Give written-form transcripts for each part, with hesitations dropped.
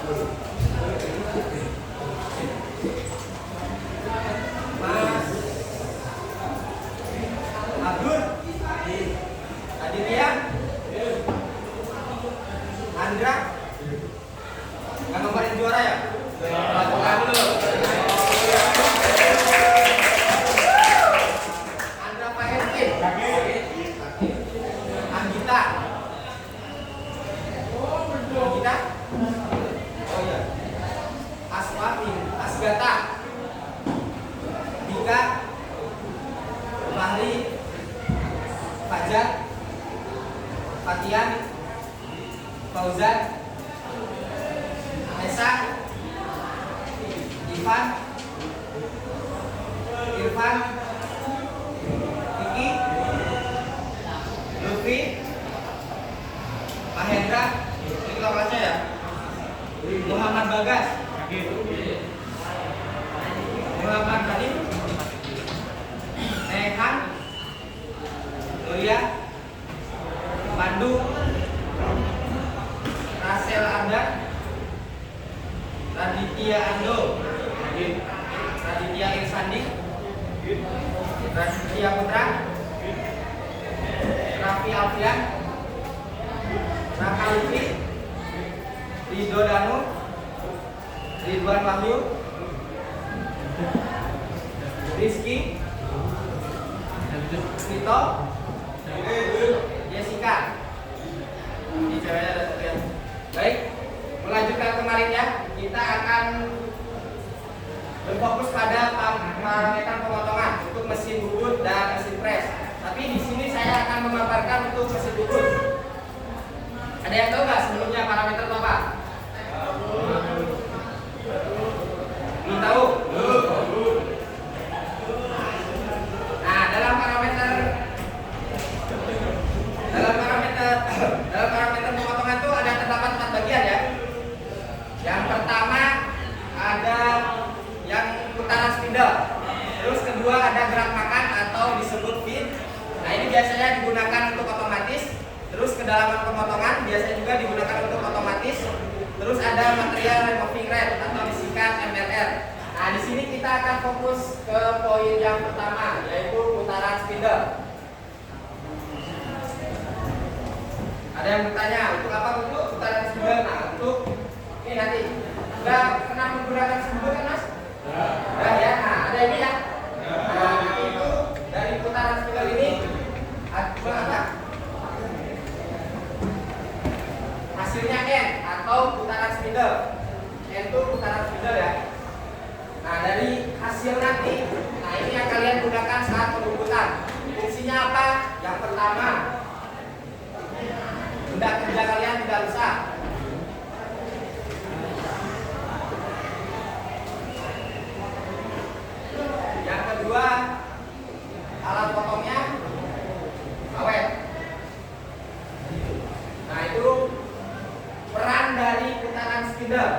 Mas Abdul, Aditya, Andra, nggak nomborin juara ya? Bukan dulu. Andra Pahenkin, Anggita, Anggita, oh iya, Aswati, Asgata, Dika, Fahri, Fajar, Fatian, Fauzan, Esa, Ivan, Irfan, Vicky, Lutfi, Mahendra, ini kelompoknya ya, Muhammad Bagas, Muhammad Halim, Nehan, Mulia, Pandu, Rasel Arda, Raditya Ando, Raditya Irsandi, Raditya Putra, Raffi Alfian, Raka Lutfi, Ridho Danu, Ridwan Wahyu, Rizky, Vito, Jessica. Ini ceweknya ada satu ya. Baik, melanjutkan kemarin ya, kita akan berfokus pada parameter pemotongan untuk mesin bubut dan mesin pres. Tapi di sini saya akan memaparkan untuk mesin bubut. Ada yang tahu nggak sebelumnya parameter itu apa? Belum tahu? Nah, dalam parameter pemotongan itu ada terdapat 4 bagian ya. Yang pertama ada yang putaran spindle. Terus kedua ada gerak makan atau disebut feed. Nah, ini biasanya digunakan untuk otomatis. Terus kedalaman pemotongan biasanya juga digunakan untuk otomatis. Terus ada material removing rate atau disingkat MRR. Nah, di sini kita akan fokus ke poin yang pertama, yaitu putaran spindle. Ada yang bertanya, untuk apa untuk putaran spindle? Nah, untuk ini nanti. Sudah pernah menggunakan spindle kan, Mas? Nah, ya. Nah, ada ini ya. Nah, nanti itu dari putaran spindle ini apa? Hasilnya N atau putaran spindle. N itu putaran spindle ya. Nah, dari hasil nanti, nah ini yang kalian gunakan saat pengubutan. Fungsinya apa? Yang pertama, benda kerja kalian tidak rusak. Yang kedua, alat potongnya awet. Nah, itu peran dari putaran spindle.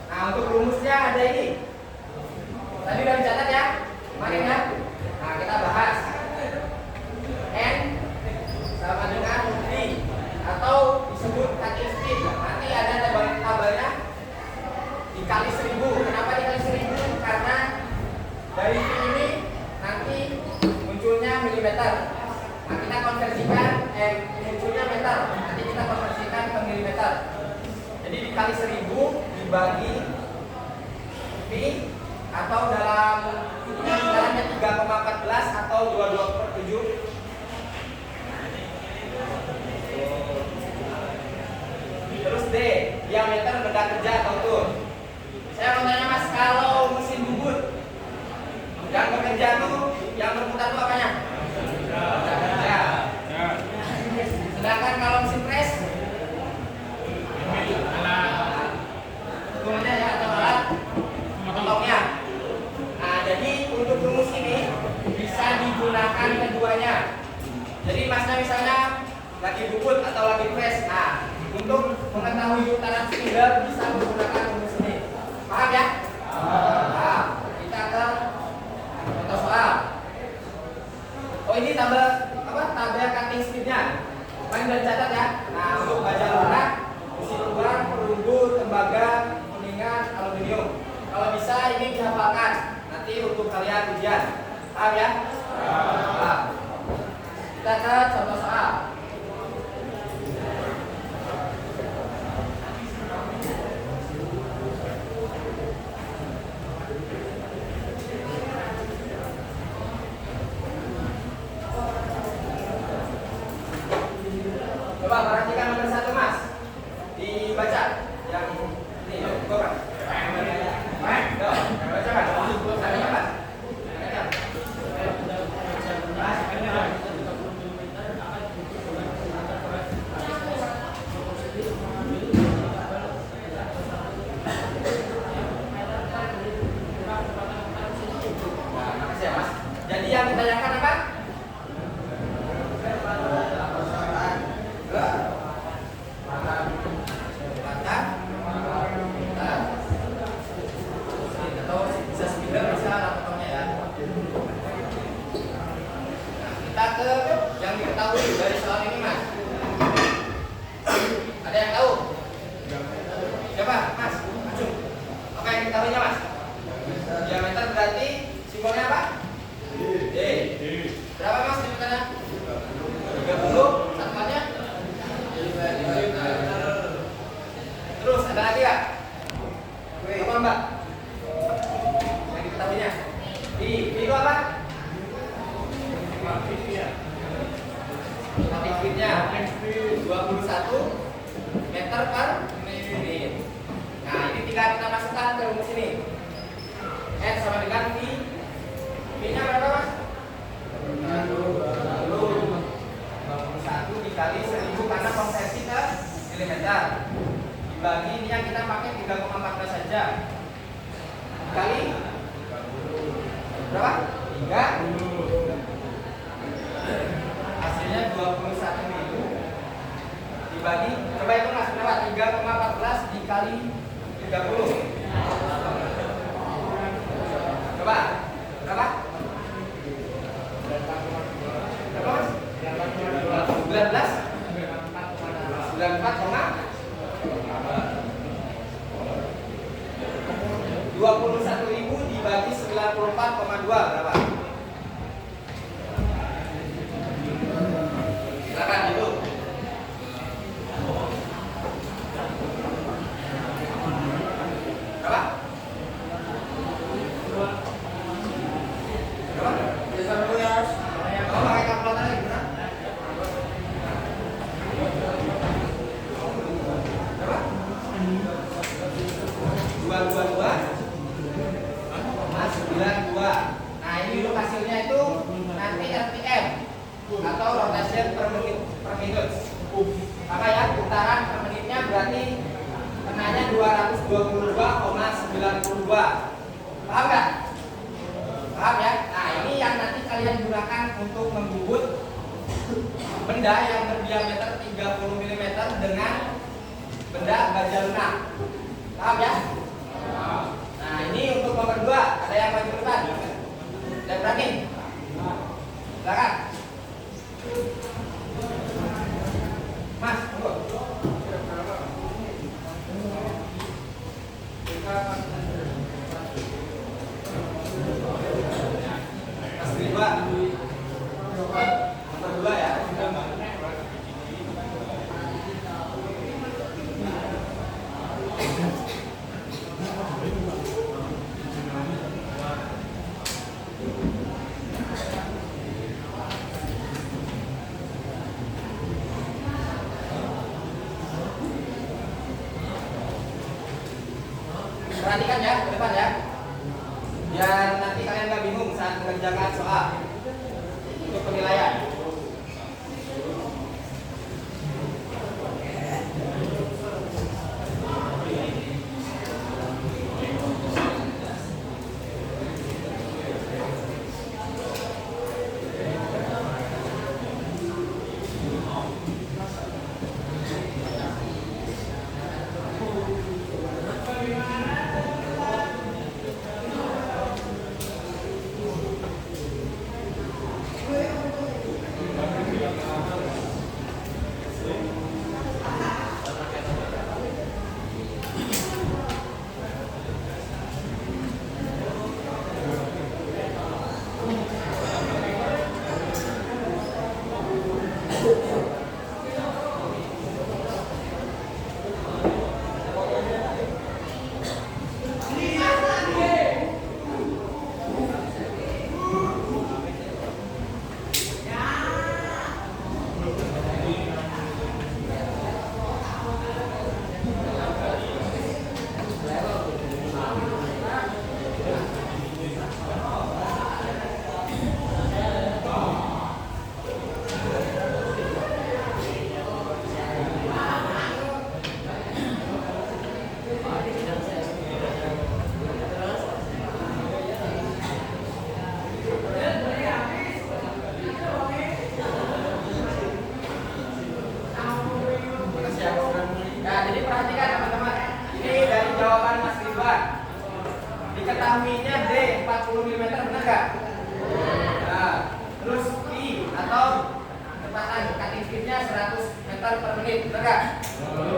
Nah, untuk rumusnya ada ini. Tadi udah dicatat ya, kemarin ya. Nah, kita bahas N sama dengan V atau disebut cutting speed. Nanti ada tabelnya dikali 1000. Kenapa dikali 1000? Karena dari V ini nanti munculnya milimeter. Nah, kita konversikan munculnya meter. Nanti kita konversikan ke milimeter. Jadi dikali 1000 dibagi V atau dalam caranya 3,14 atau 22/7. Terus D, diameter benda kerja atau tool. Saya mau tanya Mas, kalau mesin bubut yang bekerja tuh, yang berputar tuh apanya? Benda kerja. Sedangkan kalau mesin pres, alat ya atau alat potongnya. Nah, jadi untuk rumus ini bisa digunakan keduanya. Jadi Masnya misalnya lagi bubut atau lagi pres. Nah, untuk mengetahui putaran spindle bisa menggunakan rumus ini. Paham ya? Nah, kita ke contoh soal. Oh, ini tabel cutting speednya. Kalian udah dicatat ya. Nah, untuk baja lunak, besi lubang, perunggu, tembaga, kuningan, aluminium. Kalau bisa ini dihafalkan nanti untuk kalian ujian. Paham ya? Paham. Kita ke contoh soal. Coba perhatikan nomor 1 Mas. Dibaca. Yang ini, coba. Baca kan? Adanya Mas. Jadi yang ditanyakan apa? Atau bisa speeder bisa laptopnya ya. Nah, kita ke yang diketahui dari soal ini Mas. Ada yang tahu? Coba Mas, maju. Apa yang diketahuinya Mas? Diameter berarti simbolnya apa? D. Berapa Mas diameternya? 30. Satuannya? Terus ada lagi ya? Apa Mbak? Yang diketahuinya? Itu apa? Static speed-nya 21 meter per menit. Nah, ini tinggal kita masukkan ke rumus ini. N sama dengan V. V-nya berapa Mas? 21 dikali 1000 karena konversi ke milimeter. Dibagi ini yang kita pakai 3,14 saja. Dikali berapa? 3. Hasilnya 21.000 dibagi, coba itu Mas berapa? 3,14 dikali 30. Coba berapa? Berapa Mas? 19? 21.000 dibagi 94,2 berapa? Silakan itu. Berapa? Berapa? Bisa dulu ya. Kamu pakai kalkulator lagi berapa? Berapa? 222,92. Nah ini dulu hasilnya itu nanti RPM atau rotation per menit per minute. Maka ya putaran per menitnya berarti kenanya 222,92. Paham nggak? Paham ya? Nah ini yang nanti kalian gunakan untuk membubut benda yang berdiameter 30 mm dengan benda baja lunak. Paham ya? Nah ini untuk nomor 2. Ada yang maju depan? Dan berani? Silakan. Mas, tunggu. Mas kedua. Nomor 2 ya. Perhatikan ya ke depan ya, biar nanti kalian nggak bingung saat mengerjakan soal untuk penilaian. jawaban Mas Ridwan. Diketahuinya D 40 mm, benar nggak? Nah, terus I atau kecepatan cutting speednya 100 meter per menit, benar nggak?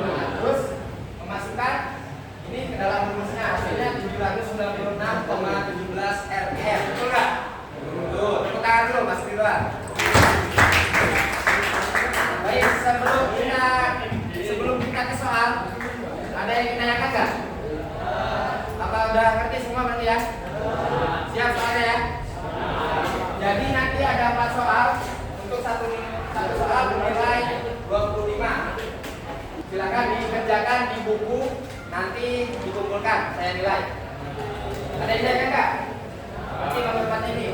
Nah, terus memasukkan ini ke dalam rumusnya, hasilnya 796,17 rpm, betul nggak? Betul. Tepuk tangan dulu Mas Ridwan. Baik, sebelum kita ke soal, ada yang ditanyakan nggak? Apa udah ngerti semua berarti ya? Siap soalnya ya? Jadi nanti ada 4 soal, untuk satu soal bernilai 25. Silakan dikerjakan di buku, nanti dikumpulkan, saya nilai. Ada yang ditanyakan nggak? Nanti kalau tempatnya ini.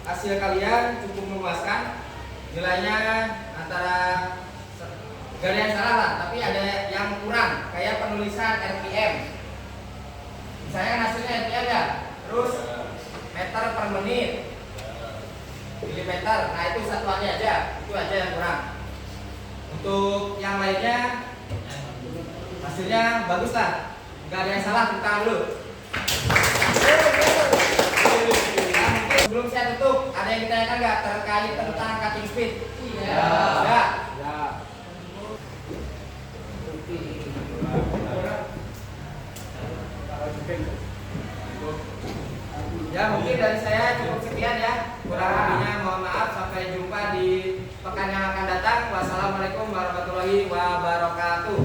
Hasil kalian cukup memuaskan, nilainya antara gak ada yang salah lah, tapi ada yang kurang kayak penulisan RPM. Misalnya kan hasilnya RPM ya, terus meter per menit, milimeter, nah itu satuannya aja, itu aja yang kurang. Untuk yang lainnya hasilnya bagus lah, gak ada yang salah, bukan dulu. Sebelum saya tutup, ada yang ditanyakan nggak terkait tentang cutting speed? Iya. Ya. Ya mungkin dari saya cukup sekian ya. Kurang lebihnya mohon maaf. Sampai jumpa di pekan yang akan datang. Wassalamualaikum warahmatullahi wabarakatuh.